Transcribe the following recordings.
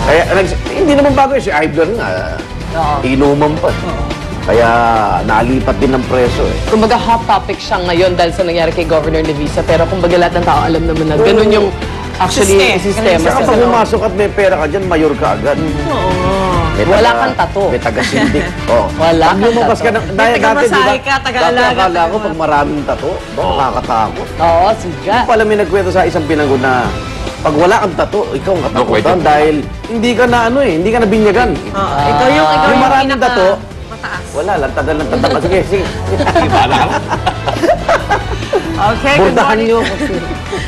Kaya, hindi naman bago si Idol nga. Inuman pa. Kaya nalipat din ng preso eh. Kumbaga hot topic siya ngayon dahil sa nangyari kay Governor Levisa, pero kumbaga lahat ng tao alam naman na ganun yung actually sistema. Saka pag pumasok at may pera ka dyan, mayor ka agad. Wala kang tato. May taga-sindik. Wala kang tato. May taga-masahe ka, taga-alaga. Akala ko pag maraming tato, nakakatakot. Oo, siga. Pala may nagkwento sa isang pinanggo na pag wala kang tato, ikaw ang katakutan dahil hindi ka na hindi ka na binyagan. Ikaw yung maraming tato, mataas. wala lang, tagal ng tatak. Sige, sige. Okay, good morning.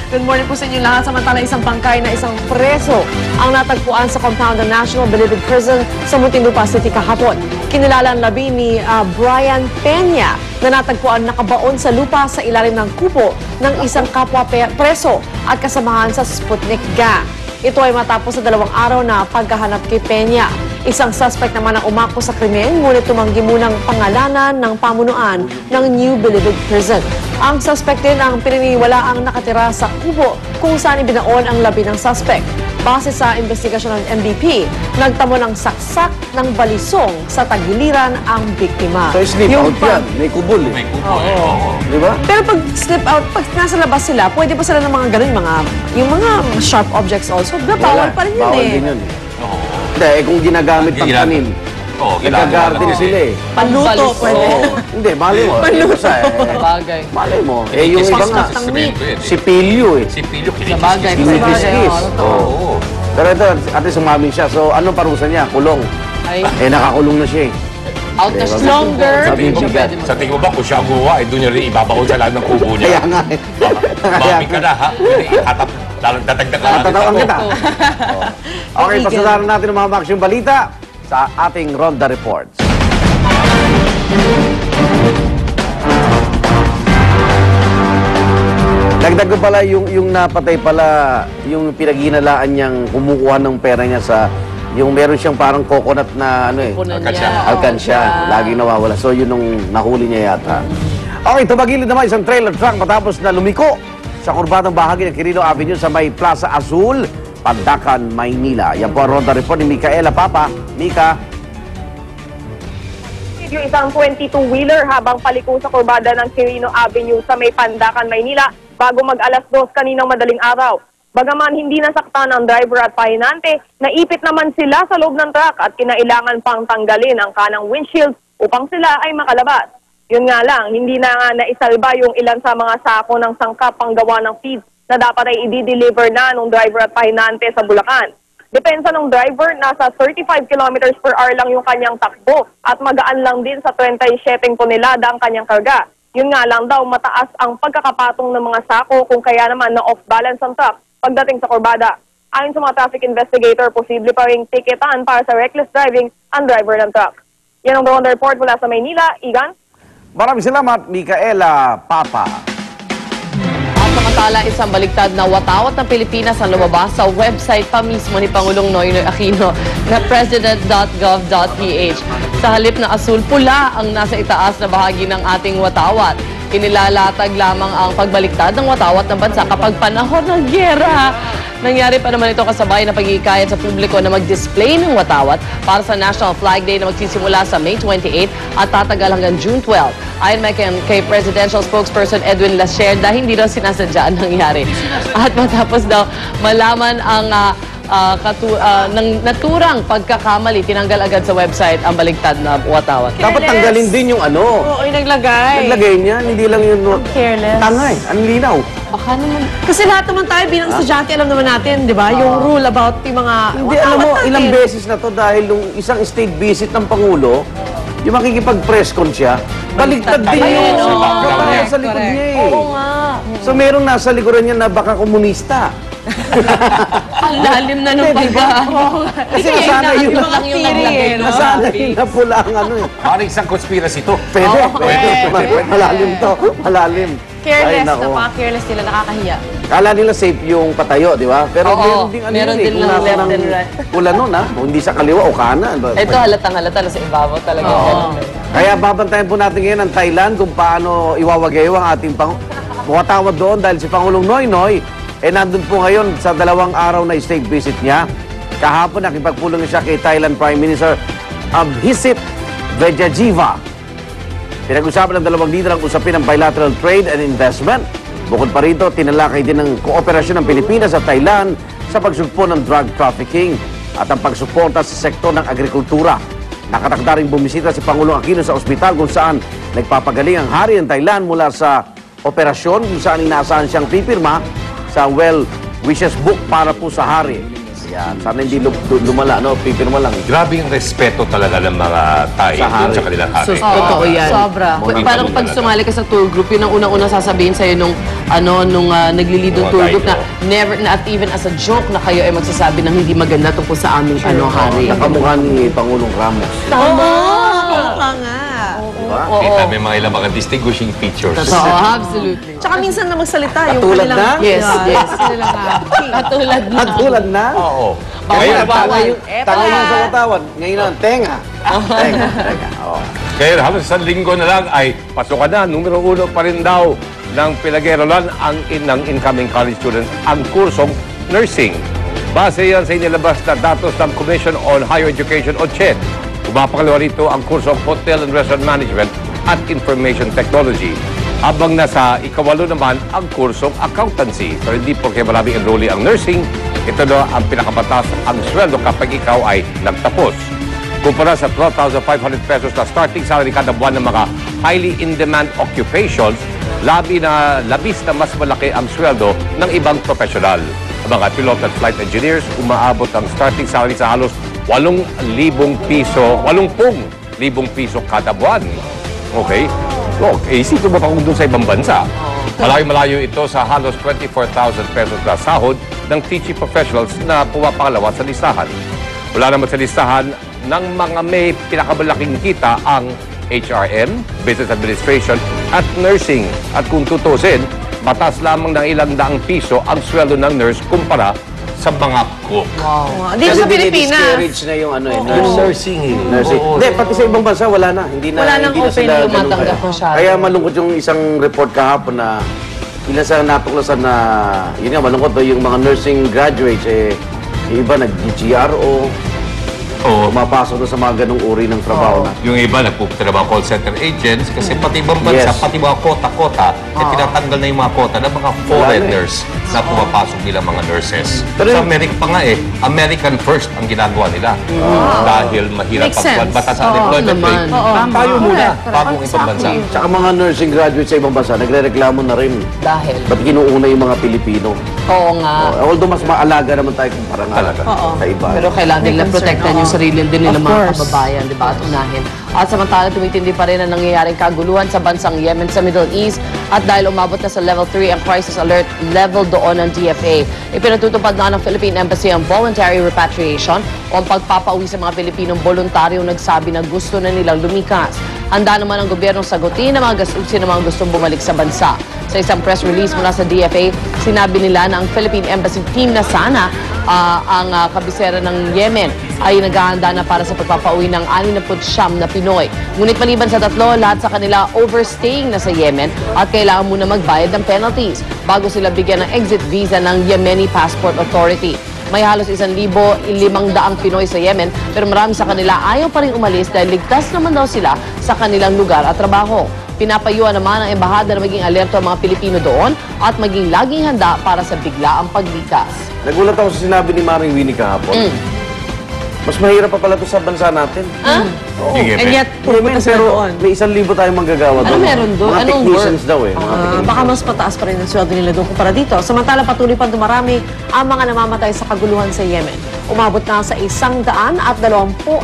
Good morning po sa inyo lahat. Samantala, isang bangkay na isang preso ang natagpuan sa compound ng National Bilibid Prison sa Muntinlupa City kahapon. Kinilala ang labi ni Brian Peña na natagpuan nakabaon sa lupa sa ilalim ng kupo ng isang kapwa preso at kasamahan sa Sputnik gang. Ito ay matapos sa 2 araw na paghahanap kay Peña. Isang suspect naman ang umako sa krimen, ngunit tumanggi munang pangalanan ng pamunuan ng New Bilibid Prison. Ang suspect din ang pininiwalaang nakatira sa kubo kung saan ibinaon ang labi ng suspect. Base sa investigasyon ng MBP, nagtamo ng saksak ng balisong sa tagiliran ang biktima. So, slip out yan. May kubol eh. May kupo eh. Di ba? Pero pag slip out, pag nasa labas sila, pwede pa sila ng mga ganun, yung mga sharp objects also. Bawal pa rin yun bawal eh. din yun. Hindi, kung ginagamit pang tanim. Nag-garden sila eh. Panluto, pwede. Hindi, mali mo. Panluto. Bagay. Mali mo. Eh, yung iba nga, si Pilyo eh. Si Pilyo, Bagay. Kinikiskis. Oo. Pero ito, ate sumamin siya. So, anong parusa niya? Kulong. Ay, Eh, nakakulong na siya eh. out na siya. Longer. Sa tingin mo ba, kung siya ang gumawa, doon niya rin ibabaon sa lahat ng kubo Kaya niya. nga eh. Mami ka na, ha? Tatagdag ka natin. Tatawagan kita. Okay, pasadaran natin ang mga baksyong balita sa ating Ronda Reports. Dagdag ko pala yung napatay pala, yung pinaghinalaan niyang kumukuha ng pera niya sa, yung meron siyang parang coconut na alkansya. Laging nawawala. So yun nung nahuli niya yata. Okay, tumagilid naman isang trailer truck matapos na lumiko sa kurbadang bahagi ng Quirino Avenue sa may Plaza Azul, Pandacan, Maynila. Yan po ang Ronda Report ni Micaela Papa. Mika. Yung isang 22-wheeler habang paliko sa kurbada ng Quirino Avenue sa may Pandacan, Maynila bago mag-alas 2 kaninang madaling araw. Bagaman hindi nasaktan ang driver at pahinante, naipit naman sila sa loob ng truck at kinailangan pang tanggalin ang kanang windshield upang sila ay makalabas. Yun nga lang, hindi na nga naisalba yung ilan sa mga sako ng sangkap panggawa ng feed na dapat ay i-deliver na ng driver at pahinante sa Bulacan. Depensa ng driver, nasa 35 kilometers per hour lang yung kanyang takbo at magaan lang din sa 27 tonelada ang kanyang karga. Yun nga lang daw, mataas ang pagkakapatong ng mga sako kung kaya naman na off-balance ang truck pagdating sa kurbada. Ayon sa mga traffic investigator, posible pa ring tiketan para sa reckless driving ang driver ng truck. Yan ang Ronda Report mula sa Maynila. Igan? Maraming salamat, Micaela Papa. Samantala, isang baliktad na watawat ng Pilipinas ang lumabas sa website pa mismo ni Pangulong Noynoy Aquino na president.gov.ph. Sa halip na asul-pula ang nasa itaas na bahagi ng ating watawat. Inilalatag lamang ang pagbaliktad ng watawat ng bansa kapag panahon ng gyera. Nangyari pa naman ito kasabay na pag-iikayat sa publiko na mag-display ng watawat para sa National Flag Day na magsisimula sa May 28 at tatagal hanggang June 12. Ayon kay Presidential Spokesperson Edwin Lacerda, hindi daw sinasadya ang nangyari. At matapos daw malaman ang naturang pagkakamali, tinanggal agad sa website ang baligtad na watawat. Dapat tanggalin din yung ano. Oo, yung naglagay. Naglagay niya, hindi lang yung Careless. tanga eh. Ang linaw. Baka naman. Kasi lahat naman tayo bilang estudyante, alam naman natin, di ba? Yung rule about yung mga Hindi, alam mo, ilang beses na to dahil nung isang state visit ng Pangulo, yung makikipag-press con siya, baligtad din yun. Correct, Sa likod niya eh. Oo nga. So merong nasa likuran niya na baka komunista. Ang lalim na nung Kasi nasanay yun yung mga naglagay. nasanay yun na pula ang ano eh. Parang isang conspiracy to. Pwede, pwede. Malalim to, malalim. careless, Ay, nako. napaka-careless nila, nakakahiya. Kala nila safe yung patayo, di ba? Pero Oo, meron ding ano meron yun eh. din Kung lang nasa left ng and right. pula nun ha, hindi sa kaliwa o kanan. Ito halatang-halata na sa ibabaw talaga. Kaya babantayan po natin ngayon ang Thailand kung paano iwawagayo ang ating muwatawad doon dahil si Pangulong Noynoy nandun po ngayon sa 2 araw na state visit niya. Kahapon, nakipagpulong siya kay Thailand Prime Minister Abhisit Vejajiva. Pinag-usapan ng dalawang leader ang usapin ng bilateral trade and investment. Bukod pa rito, tinalakay din ng kooperasyon ng Pilipinas at Thailand sa pagsugpo ng drug trafficking at ang pagsuporta sa sektor ng agrikultura. Nakatakda ring bumisita si Pangulong Aquino sa ospital kung saan nagpapagaling ang hari ng Thailand mula sa operasyon kung saan inaasahan siyang pipirma sa well wishes book para po sa hari. Yan, sana hindi lumala, no? Pipirma lang. Grabe yung respeto talaga ng mga Thai Sa hari. dun sa kanilang hari. Totoo yan. Sobra. Parang pag sumali ka sa tour group, yun ang unang-unang sasabihin sa'yo nung nagli-lead ng Mga tour guide group na mo. never, not even as a joke na kayo ay magsasabi ng hindi maganda tungkol sa aming hari. Nakamukha ni Pangulong Ramos. Tama! Oo nga. Diba? Kita may mga ilang mga distinguishing features. Totoo, absolutely. Tsaka minsan na magsalita yung Katulad kanilang... na? Yes, yes. Kanilang Katulad na. At tulad na. Oo. Ngayon, bawal. tanga yung sa katawan. Ngayon ang tenga. Tenga. Oo. Kaya halos isang linggo na lang ay pasukan na. Numero 1 pa rin daw ng Pilagero-lan ng incoming college students ang kursong nursing. Base yan sa inilabas na datos ng Commission on Higher Education o CHED. Pumapakalawa rito ang kursong Hotel and Restaurant Management at Information Technology. Habang nasa ikawalo naman ang kursong Accountancy. Pero hindi po kaya maraming enrollee ang nursing. Ito na ang pinakabatas ang sweldo kapag ikaw ay nagtapos. Kumpara sa 12,500 pesos na starting salary kada buwan ng mga highly in-demand occupations, labis na mas malaki ang sweldo ng ibang profesional. Ang mga pilot at flight engineers, umaabot ang starting salary sa halos 80,000 piso kada buwan. Okay? So, isipin mo pa kung doon sa ibang bansa. Malayo-malayo ito sa halos 24,000 pesos na sahod ng teaching professionals na pumapakalawa sa listahan. Wala naman sa listahan ng mga may pinakamalaking kita ang HRM, Business Administration at Nursing. At kung tutusin, mataas lamang ng ilang daang piso ang sweldo ng nurse kumpara sa mga cook. Dito sa Pilipinas. dinidiscourage na yung ano eh. Nursing eh. Nursing. Hindi, pati sa ibang bansa, wala na. Hindi na, Wala nang hindi na open sila yung ganun matanggap kaya. masyado. Kaya malungkot yung isang report kahapon na ilan sa natuklasan na, yun nga, malungkot yung mga nursing graduates, yung iba nag-GRO, Oo. pumapasok doon sa mga ganung uri ng trabaho na. Yung iba, nagpupunta call center agents kasi pati ibang bansa, Yes. pati mga kota-kota, tinatanggal na yung mga kota ng mga foreigners na pumapasok nila mga nurses. Pero Sa Amerika pa nga American first ang ginagawa nila. Dahil mahirap Makes sense. batas sa unemployment naman. rate. Oo. Tayo muna, bagong ibang bansa. Tsaka mga nursing graduates sa ibang bansa, nagre-reklamo na rin. Dahil. Ba't kinuuna yung mga Pilipino? Oo nga. Although mas maalaga naman tayo kumpara nga Talaga. sa iba. Pero kailangan nila May concern, protektan yung oo. sarili din nila Of mga course. kababayan, di ba? At unahin. At samantala, tumitindi pa rin ang nangyayaring kaguluhan sa bansang Yemen sa Middle East at dahil umabot na sa level 3 ang crisis alert level doon ng DFA. Ipinatutupad na ng Philippine Embassy ang voluntary repatriation o ang pagpapauwi sa mga Pilipinong voluntaryong nagsabi na gusto na nilang lumikas. Handa naman ang gobyernong sagutin ang mga gastusin ng mga gustong bumalik sa bansa. Sa isang press release mula sa DFA, sinabi nila na ang Philippine Embassy team na sana ang kabisera ng Yemen ay naghahanda na para sa pagpapauwi ng 69 na Pinoy. Ngunit maliban sa tatlo, lahat sa kanila overstaying na sa Yemen at kailangan muna magbayad ng penalties bago sila bigyan ng exit visa ng Yemeni Passport Authority. May halos 1,500 Pinoy sa Yemen pero marami sa kanila ayaw pa rin umalis dahil ligtas naman daw sila sa kanilang lugar at trabaho. Pinapayuhan naman ang embahada na maging alerto ang mga Pilipino doon at maging laging handa para sa biglaang paglikas. Nagulat ako sa sinabi ni Maring Winnie kahapon. Mas mahirap pa pala ito sa bansa natin. Sige, And yet, Pero pupunta sila doon. may 1,000 tayong manggagawa doon. Ano meron doon? Mga Anong technicians daw eh. Mga technicians. Baka mas pataas pa rin ang sweldo nila doon kumpara dito. Samantala patuloy pa dumarami ang mga namamatay sa kaguluhan sa Yemen. Umabot na sa 120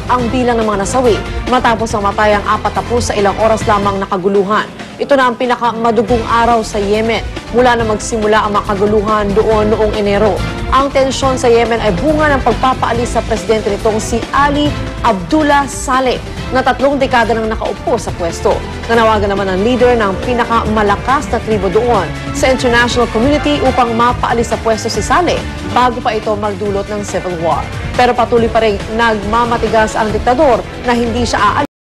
ang bilang ng mga nasawi matapos mamatay ang 40 sa ilang oras lamang na kaguluhan. Ito na ang pinakamadugong araw sa Yemen mula na magsimula ang makaguluhan doon noong Enero. Ang tensyon sa Yemen ay bunga ng pagpapaalis sa presidente nitong si Ali Abdullah Saleh na 3 dekada nang nakaupo sa pwesto. Nanawagan naman ang leader ng pinakamalakas na tribo doon sa international community upang mapaalis sa pwesto si Saleh bago pa ito magdulot ng civil war. Pero patuloy pa rin nagmamatigas ang diktador na hindi siya aalis